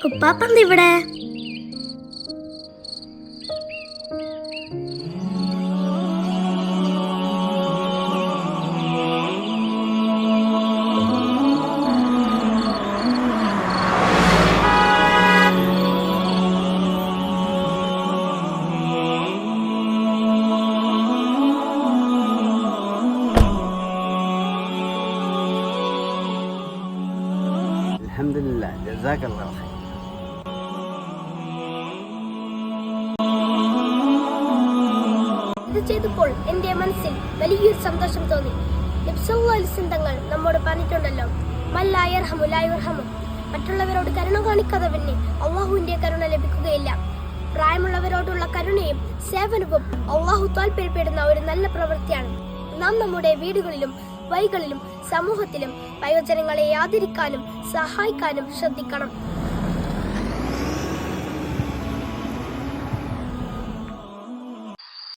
കുപ്പാപ്പന്ത് ഇവിടെ? അൽഹംദുലില്ലാ, ജസാക്കല്ലാഹു ഖൈർ. ഇത് ചെയ്തപ്പോൾ എന്റെ മനസ്സിൽ വലിയൊരു സന്തോഷം തോന്നി. നബി സല്ലല്ലാഹു അലൈഹി വസല്ലം തങ്ങൾ നമ്മോട് പറഞ്ഞിട്ടുണ്ടല്ലോ, മല്ലാ യർഹമു ലാ യുർഹമു. മറ്റുള്ളവരോട് കരുണ കാണിക്കാത്തവന് അള്ളാഹുവിന്റെ കരുണ ലഭിക്കുകയില്ല. പ്രായമുള്ളവരോടുള്ള കരുണയും സേവനവും അള്ളാഹു താൽപര്യപ്പെടുന്ന ഒരു നല്ല പ്രവൃത്തിയാണ്. നാം നമ്മുടെ വീടുകളിലും വഴികളിലും സമൂഹത്തിലും വയോജനങ്ങളെ ആദരിക്കാനും സഹായിക്കാനും ശ്രദ്ധിക്കണം.